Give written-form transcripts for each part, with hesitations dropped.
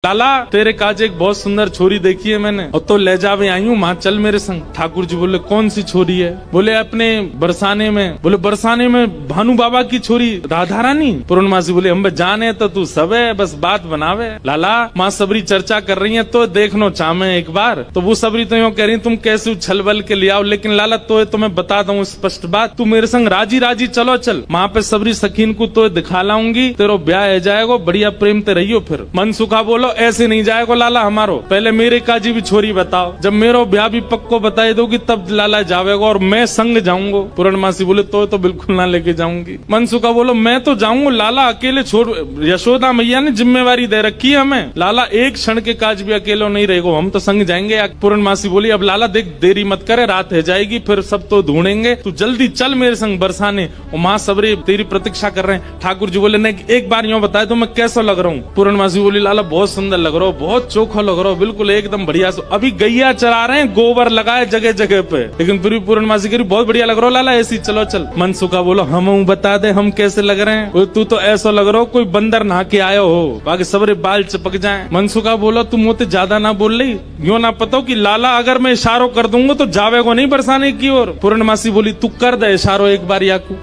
लाला तेरे काज एक बहुत सुंदर छोरी देखी है मैंने और तो ले जावे आई हूँ माँ चल मेरे संग। ठाकुर जी बोले कौन सी छोरी है? बोले अपने बरसाने में। बोले बरसाने में भानु बाबा की छोरी राधा रानी? पूर्णमासी बोले हम जाने तो तू सब है बस बात बनावे। लाला माँ सबरी चर्चा कर रही है तो देखनो चाहे एक बार। तो वो सबरी तो यूँ कह रही तुम कैसे उछल बल के ले आओ, लेकिन लाला तो मैं बता दूं स्पष्ट बात, तू मेरे संग राजी राजी चलो चल। माँ पे सबरी सखीन को तो दिखा लाऊंगी, तेरो ब्याह है जाएगा, बढ़िया प्रेम ते रहियो। फिर मन सुखा बोलो ऐसे नहीं जाएगा लाला हमारो, पहले मेरे काजी भी छोरी बताओ, जब मेरो ब्याह भी पक्को बताई दोगी तब लाला जावेगा और मैं संग जाऊंगा। पूर्णमासी बोले तो बिल्कुल ना लेके जाऊंगी। मनसुखा बोलो मैं तो जाऊंगा लाला, अकेले छोड़, यशोदा मैया ने जिम्मेवारी दे रखी है हमें, लाला एक क्षण के काज भी अकेलो नहीं रहेगा, हम तो संग जाएंगे। पूर्णमासी बोली अब लाला देख देरी मत करे, रात है जाएगी फिर सब तो ढूंढेंगे, तू जल्दी चल मेरे संग बरसाने। और माँ सबरी तेरी प्रतीक्षा कर रहे हैं। ठाकुर जी बोले नहीं एक बार यूँ बताए तो मैं कैसा लग रहा हूँ? पूर्णमासी बोली लाला बहुत सुंदर लग रहा हो, बहुत चोखा लग रहा हो, बिल्कुल एकदम बढ़िया। अभी गैया चरा रहे हैं, गोबर लगाए जगह जगह पे, लेकिन फिर भी पूर्णमासी कह रही बहुत बढ़िया लग रहा हो लाला, ऐसी चलो चल। मनसुखा बोलो हम बता दे हम कैसे लग रहे हैं? तू तो ऐसा लग रहा हो कोई बंदर नहा के आयो हो, बाकी सबरे बाल चिपक जाए। मनसुखा बोलो तुम मुझे ज्यादा ना बोल रही, यूँ ना पता हो कि लाला अगर मैं इशारो कर दूंगा तो जावेगो नहीं बरसाने की ओर। पूर्णमासी बोली तू कर दे इशारो एक बार याकू।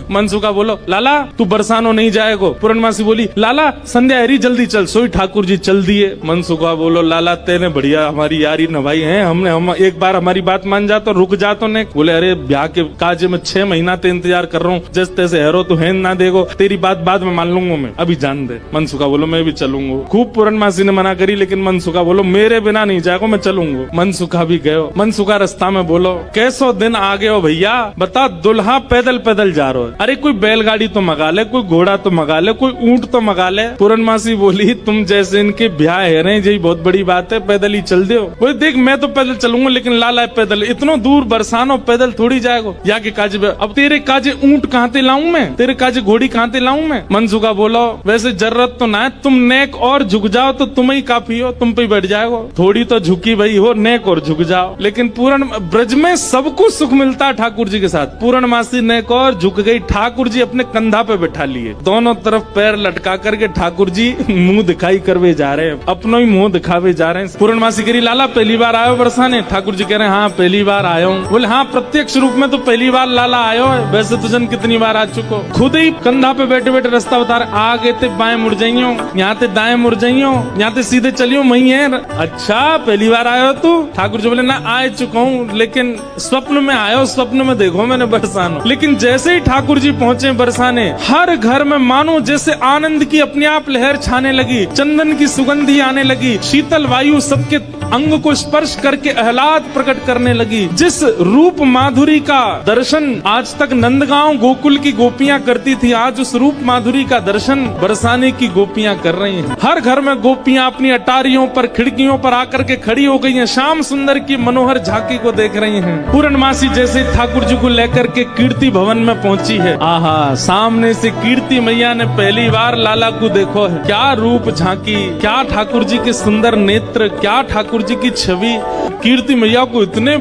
मनसुखा बोलो लाला तू बरसानो नहीं जाएगो। पूर्णमासी बोली लाला संध्या हरी जल्दी चल। सोई ठाकुर जी चल दिए। मनसुखा बोलो लाला तेने बढ़िया हमारी यारी नभाई है, हम एक बार हमारी बात मान जा तो रुक जा तो नहीं। बोले अरे ब्याह के काजे में 6 महीना ते इंतजार कर रहा हूँ, जैसे तैसे हैरो तो है ना देखो, तेरी बात बाद में मान लूंगा मैं, अभी जान दे। मनसुखा बोलो मैं भी चलूंगा। खूब पूर्णमासी ने मना करी लेकिन मनसुखा बोलो मेरे बिना नहीं जाएगा, मैं चलूंगा। मनसुखा भी गयो। मनसुखा रास्ता में बोलो कैसो दिन आ गए हो भैया, बता दुल्हा पैदल पैदल जा रहा है, अरे कोई बैलगाड़ी तो मंगा ले, कोई घोड़ा तो मंगा ले, कोई ऊंट तो मंगा ले। पूर्णमासी बोली तुम जैसे इनके ब्याह है रहे यही बहुत बड़ी बात है, पैदल ही चल दो। बोले देख मैं तो पैदल चलूंगा लेकिन लाला पैदल इतना दूर बरसानो पैदल थोड़ी जाएगा। या के काजे अब तेरे काजे ऊंट कहाँ ते लाऊं मैं, तेरे काजे घोड़ी कहाँ ते लाऊं मैं? मनसुखा बोलो वैसे जरूरत तो ना है, तुम नेक और झुक जाओ तो तुम ही काफी हो, तुम पे बैठ जाएगा। थोड़ी तो झुकी भाई हो, नेक और झुक जाओ। लेकिन पूर्ण ब्रज में सबको सुख मिलता है ठाकुर जी के साथ। पूर्णमासी नेक और झुक गई, ठाकुर जी अपने कंधा पे बैठा लिए, दोनों तरफ पैर लटका करके ठाकुर जी मुंह दिखाई करवे जा रहे हैं, अपना ही मुंह दिखावे जा रहे हैं। पूर्णमासी करी लाला पहली बार आयो बरसाने? ठाकुर जी कह रहे हैं हाँ पहली बार आयो हूँ। बोले हाँ प्रत्यक्ष रूप में तो पहली बार लाला आयो है, वैसे तो जन कितनी बार आ चुको। खुद ही कंधा पे बैठे बैठे रास्ता बता रहे, आगे ते बाएं मुड़ जाइयो, यहाँ ते दाएं मुड़ जाइयो, यहाँ ते सीधे चलियो वही है। अच्छा पहली बार आयो तू? ठाकुर जी बोले ना आ चुका हूँ लेकिन स्वप्न में आयो, स्वप्न में देखो मैंने बरसानो। लेकिन जैसे ही ठाकुर जी पहुँचे बरसाने, हर घर में मानो जैसे आनंद की अपने आप लहर छाने लगी, चंदन की सुगंधी आने लगी, शीतल वायु सबके अंग को स्पर्श करके आह्लाद प्रकट करने लगी। जिस रूप माधुरी का दर्शन आज तक नंदगांव गोकुल की गोपियां करती थी, आज उस रूप माधुरी का दर्शन बरसाने की गोपियां कर रही हैं। हर घर में गोपियां अपनी अटारियों पर खिड़कियों पर आकर के खड़ी हो गई हैं, श्याम सुंदर की मनोहर झांकी को देख रही हैं। पूर्णमासी जैसे ठाकुर जी को लेकर के कीर्ति भवन में पहुंची है, आहा सामने से कीर्ति मैया ने पहली बार लाला को देखो है, क्या रूप झांकी, क्या ठाकुर जी के सुंदर नेत्र, क्या ठाकुर जी की छवि। कीर्ति मैया को इतने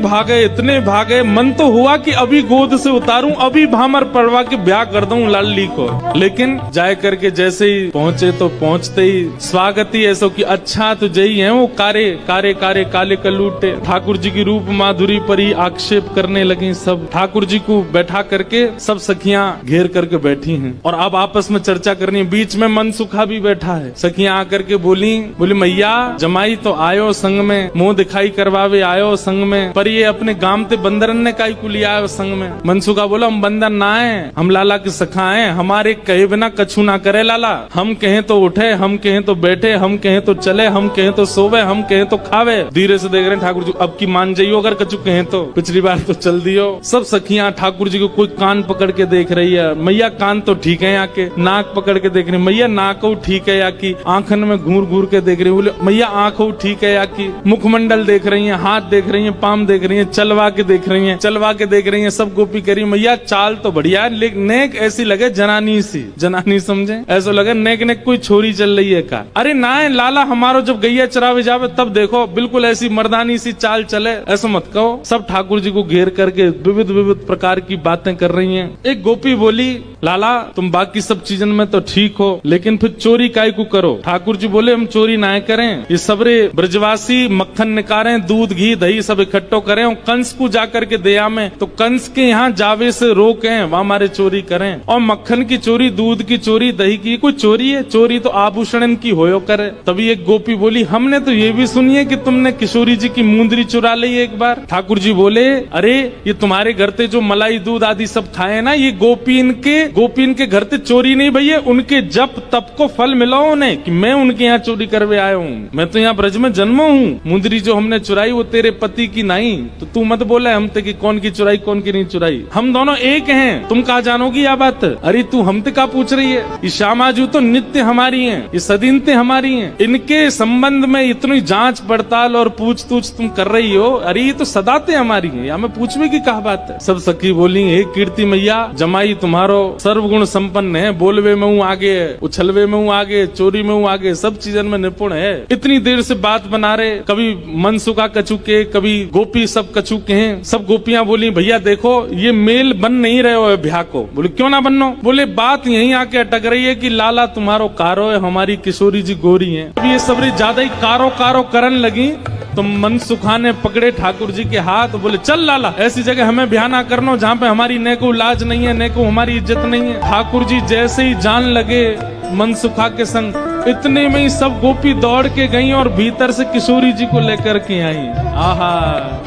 भागे, मन तो हुआ कि अभी गोद से उतारूं, अभी भामर पड़वा के ब्याह कर दूं लाली को। लेकिन जाए करके जैसे ही पहुंचे तो पहुंचते ही स्वागत ही ऐसा कि अच्छा तो जही है वो कारे कारे कारे काले कलूटे। ठाकुर जी की रूप माधुरी पर ही आक्षेप करने लगी सब। ठाकुर जी को बैठा करके सब सखियां घेर करके बैठी हैं और अब आपस में चर्चा करनी है। बीच में मनसुखा भी बैठा है। सखियां आकर के बोली मैया जमाई तो आयो संग में, मुंह दिखाई करवावे आयो संग में, पर ये अपने गांव ते बंदरन ने काई को लिया आयो संग में। मनसुखा बोला हम बंदर ना है, हम लाला के सखा हैं, हमारे कहे बिना कछु ना करे लाला। हम कहें तो उठे, हम कहें तो बैठे, हम कहें तो चले, हम कहें तो सोवे, हम कहें तो खावे। धीरे से देख रहे हैं ठाकुर जी अब की मान जाइयो, अगर कछु कहें तो, पिछली बार तो चल दियो। सब सखियां ठाकुर जी को कोई कान पकड़ के देख रही है, मैया कान तो ठीक है, आके नाक पकड़ के देख रही, मैया नाक ठीक है या की, आंखन में घूर घूर के देख रही, बोले मैया आंख ठीक है या की। मुखमंडल देख रही हैं, हाथ देख रही हैं, पाम देख रही हैं, चलवा के देख रही हैं, चलवा के देख रही हैं, सब गोपी कह रही है मैया चाल तो बढ़िया है, लेकिन नेक ऐसी लगे जनानी सी, जनानी समझे, ऐसा लगे नेक नेक कोई छोरी चल रही है का। अरे ना लाला हमारो जब गैया चरावे जावे तब देखो बिल्कुल ऐसी मर्दानी सी चाल चले, ऐसा मत कहो। सब ठाकुर जी को घेर करके विविध विविध प्रकार की बातें कर रही हैं। एक गोपी बोली लाला तुम बाकी सब चीजन में तो ठीक हो, लेकिन फिर चोरी काय को करो। ठाकुर जी बोले हम चोरी ना करें, ये सबरे ब्रजवासी मक्खन निकालें, दूध घी दही सब इकट्ठो करें और कंस को जाकर के दया में, तो कंस के यहाँ जावे से रोकें, वहाँ हमारे चोरी करें। और मक्खन की चोरी, दूध की चोरी, दही की कोई चोरी है? चोरी तो आभूषण की होयो करे। तभी एक गोपी बोली हमने तो ये भी सुनी है कि तुमने किशोरी जी की मुंदरी चुरा ली एक बार। ठाकुर जी बोले अरे ये तुम्हारे घर पे जो मलाई दूध आदि सब खाए ना, ये गोपीन के घर से चोरी नहीं भैया, उनके जप तप को फल मिला उन्हें कि मैं उनके यहाँ चोरी करवे आया हूँ। मैं तो यहाँ ब्रज में जन्मा हूँ। मुंदरी जो हमने चुराई वो तेरे पति की नहीं, तो तू मत बोला हमते कि कौन की चुराई कौन की नहीं चुराई, हम दोनों एक हैं। तुम कहा जानोगी यह बात? अरे तू हमते का पूछ रही है? ये श्यामाजू तो नित्य हमारी है, ये सदीनते हमारी है, इनके संबंध में इतनी जांच पड़ताल और पूछ तूछ तुम कर रही हो, अरे ये तो सदाते हमारी है, या मैं पूछने की कहा बात है। सब सखी बोली हे कीर्ति मैया जमाई तुम्हारो सर्वगुण संपन्न है, बोलवे में हूँ आगे, उछलवे में हूँ आगे, चोरी में हूँ आगे, सब चीजन में निपुण है। इतनी देर से बात बना रहे, कभी मनसुखा कछु के, कभी गोपी सब कछु के हैं। सब गोपियां बोली भैया देखो ये मेल बन नहीं रहे हो ब्याह को। बोले क्यों ना बननो? बोले बात यहीं आके अटक रही है कि लाला तुम्हारो कारो है, हमारी किशोरी जी गोरी है। अब ये सबरी ज्यादा ही कारो कारो करन लगी तो मनसुखा ने पकड़े ठाकुर जी के हाथ, बोले चल लाला ऐसी जगह हमें ब्याह ना करनो जहाँ पे हमारी ने को लाज नहीं है, ने को हमारी इज्जत नहीं है। ठाकुर जी जैसे ही जान लगे मनसुखा के संग, इतने में ही सब गोपी दौड़ के गई और भीतर से किशोरी जी को लेकर के आई। आहा,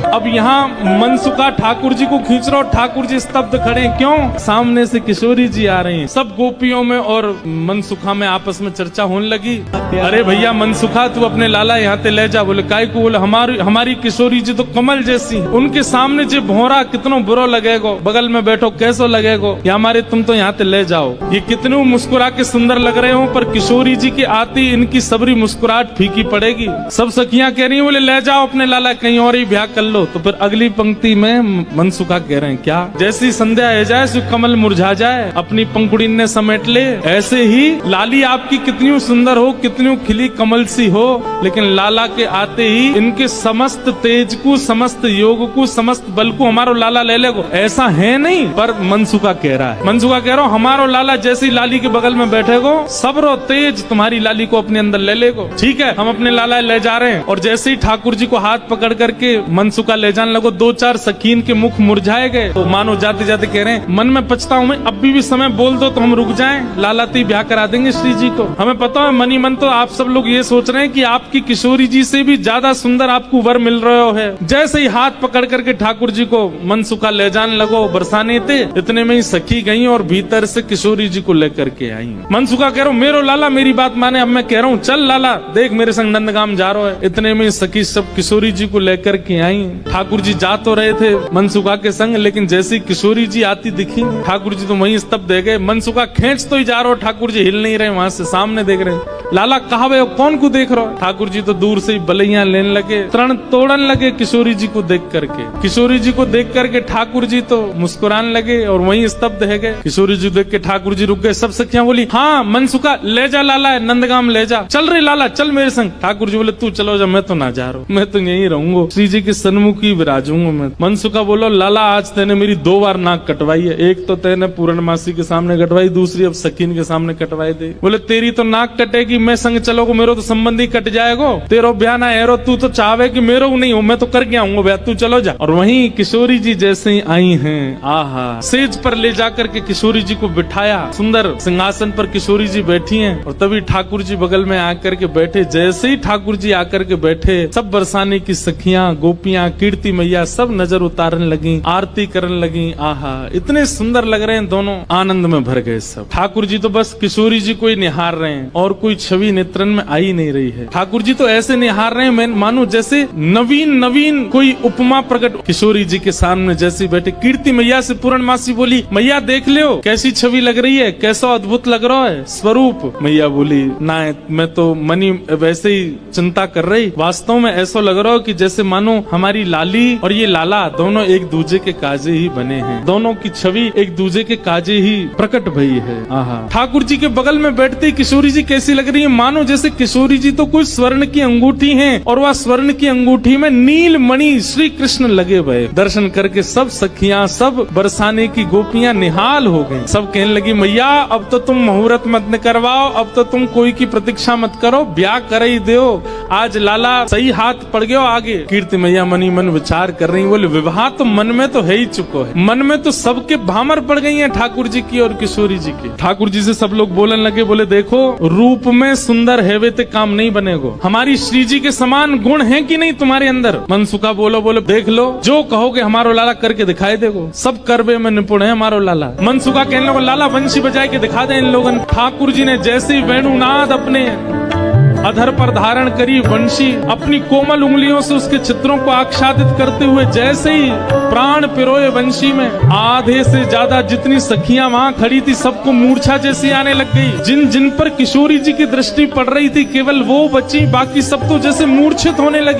अब यहाँ मनसुखा ठाकुर जी को खींच रहा, ठाकुर जी स्तब्ध खड़े, क्यों? सामने से किशोरी जी आ रही हैं। सब गोपियों में और मनसुखा में आपस में चर्चा होने लगी। अरे भैया मनसुखा तू अपने लाला यहाँ ते ले जा। बोले काय को? बोले हमारी किशोरी जी तो कमल जैसी, उनके सामने जो भोरा कितनो बुरो लगेगो, बगल में बैठो कैसो लगेगो, या हमारे तुम तो यहाँ ते ले जाओ। ये कितने मुस्कुरा के सुंदर लग रहे हो, पर किशोरी जी के आती इनकी सबरी मुस्कुराहट फीकी पड़ेगी। सब सखियां कह रही हैं बोले ले जाओ अपने लाला कहीं और ही ब्याह कर लो। तो फिर अगली पंक्ति में मनसुखा कह रहे हैं क्या? जैसी संध्या है जाए सो कमल मुरझा जाए, अपनी पंखुड़ी ने समेट ले, ऐसे ही लाली आपकी कितनी सुंदर हो, कितनी खिली कमल सी हो, लेकिन लाला के आते ही इनके समस्त तेज को, समस्त योग को, समस्त बल को हमारो लाला ले लेगो, ऐसा है नहीं। पर मनसुखा कह रहा है, मनसुखा कह रहा हूँ हमारो लाला जैसी लाली के बगल में बैठेगो, सबरो तेज तुम्हारी लाली को अपने अंदर ले लेगो। ठीक है हम अपने लाला ले जा रहे हैं। और जैसे ही ठाकुर जी को हाथ पकड़ करके मनसुखा ले जाने लगो, दो चार सखीन के मुख मुरझाए गए। तो मानो जाते जाते कह रहे हैं मन में पछताऊं मैं, अब भी समय बोल दो तो हम रुक जाएं, लाला ती ब्याह करा देंगे श्री जी को। हमें पता है मनी मन तो आप सब लोग ये सोच रहे हैं कि आपकी किशोरी जी से भी ज्यादा सुंदर आपको वर मिल रहा है। जैसे ही हाथ पकड़ करके ठाकुर जी को मनसुखा ले जाने लगो बरसाने थे, इतने में ही सखी गई और भीतर से किशोरी जी को लेकर के आई। मनसुखा कह रहा हूँ मेरो लाला मेरी बात माने, अब मैं कह रहा हूँ चल लाला देख मेरे संग नंदगाम जा रहा है। इतने में सखी सब किशोरी जी को लेकर के आई। ठाकुर जी जा तो रहे थे मनसुखा के संग, लेकिन जैसी किशोरी जी आती दिखी ठाकुर जी तो वहीं स्तब्ध रह गए। मनसुखा खींच तो ही जा रहा, ठाकुर जी हिल नहीं रहे, वहां से सामने देख रहे। लाला कहा वे कौन को देख रहा? ठाकुर जी तो दूर से ही बलैया लेने लगे, तरण तोड़न लगे किशोरी जी को देख करके। किशोरी जी को देख करके ठाकुर जी तो मुस्कुराने लगे और वहीं स्तब्ध रह गए। किशोरी जी देख के ठाकुर जी रुक गए। सब सखियां बोली हाँ मनसुखा ले जा लाला नंदगाम ले जा, चल रे लाला चल मेरे संग। ठाकुर जी बोले तू चलो जा, मैं तो ना जा रहा हूँ, मैं तो यहीं रहूंगा, श्री जी के सन्मुख ही विराजूंगा मैं। मनसुखा बोलो लाला आज तेने मेरी 2 बार नाक कटवाई है, एक तो तेने पूर्णमासी के सामने कटवाई, दूसरी अब सकीन के सामने कटवाई दे। बोले तेरी तो नाक कटेगी, मैं संग चलोगो, मेरो तो संबंधी कट जाएगो, तेरो ब्याह ना है, तू तो चाहे कि मेरो नहीं हो, मैं तो करके आऊंगा ब्याह, तू चलो जा। और वहीं किशोरी जी जैसे ही आई हैं, आहा सेज पर ले जाकर के किशोरी जी को बिठाया, सुंदर सिंहासन पर किशोरी जी बैठी हैं। और तभी ठाकुर जी बगल में आकर के बैठे। जैसे ही ठाकुर जी आकर के बैठे, सब बरसाने की सखियां गोपियां कीर्ति मैया सब नजर उतारने लगी, आरती करने लगी। आहा इतने सुंदर लग रहे हैं दोनों, आनंद में भर गए सब। ठाकुर जी तो बस किशोरी जी को ही निहार रहे हैं और कोई छवि नेत्रन में आ ही नहीं रही है। ठाकुर जी तो ऐसे निहार रहे हैं मानो जैसे नवीन नवीन कोई उपमा प्रकट। किशोरी जी के सामने जैसे बैठे, कीर्ति मैया से पूर्णमासी बोली, मैया देख लो कैसी छवि लग रही है, कैसा अद्भुत लग रहा है स्वरूप। मैया बोली, ना मैं तो मनी वैसे ही चिंता कर रही, वास्तव में ऐसा लग रहा हो कि जैसे मानो हमारी लाली और ये लाला दोनों एक दूजे के काजे ही बने हैं, दोनों की छवि एक दूजे के काजे ही प्रकट भई है। आहा। ठाकुर जी के बगल में बैठते किशोरी जी कैसी लग रही है, मानो जैसे किशोरी जी तो कोई स्वर्ण की अंगूठी है और वह स्वर्ण की अंगूठी में नील मणि श्री कृष्ण लगे हुए। दर्शन करके सब सखियां, सब बरसाने की गोपियां निहाल हो गई। सब कहने लगी, मैया अब तो तुम मुहूर्त मत करवाओ, अब तो तुम कोई की प्रतीक्षा मत करो, ब्याह कर ही दो, आज लाला सही हाथ पड़ गयो आगे। कीर्ति मैया मनी मन विचार कर रही, बोले विवाह तो मन में तो है ही चुको है, मन में तो सबके भामर पड़ गई है ठाकुर जी की और किशोरी जी की। ठाकुर जी से सब लोग बोलने लगे, बोले देखो रूप में सुंदर है वे ते काम नहीं बनेगो, हमारी श्री जी के समान गुण है कि नहीं तुम्हारे अंदर। मनसुखा बोलो देख लो, जो कहोगे हमारो लाला करके दिखाई देगो, सब करबे में निपुण है हमारो लाला। मनसुखा कहने लगा, लाला वंशी बजाए के दिखा दे इन लोगन। ठाकुर जी ने जैसे ही वेणुनाद अपने अधर पर धारण करी, वंशी अपनी कोमल उंगलियों से उसके चित्रों को आच्छादित करते हुए जैसे ही प्राण पिरोए वंशी में, आधे से ज्यादा जितनी सखियां वहां खड़ी थी सबको मूर्छा जैसी आने लग गई। जिन जिन पर किशोरी जी की दृष्टि पड़ रही थी केवल वो बची, बाकी सब तो जैसे मूर्छित होने लगी।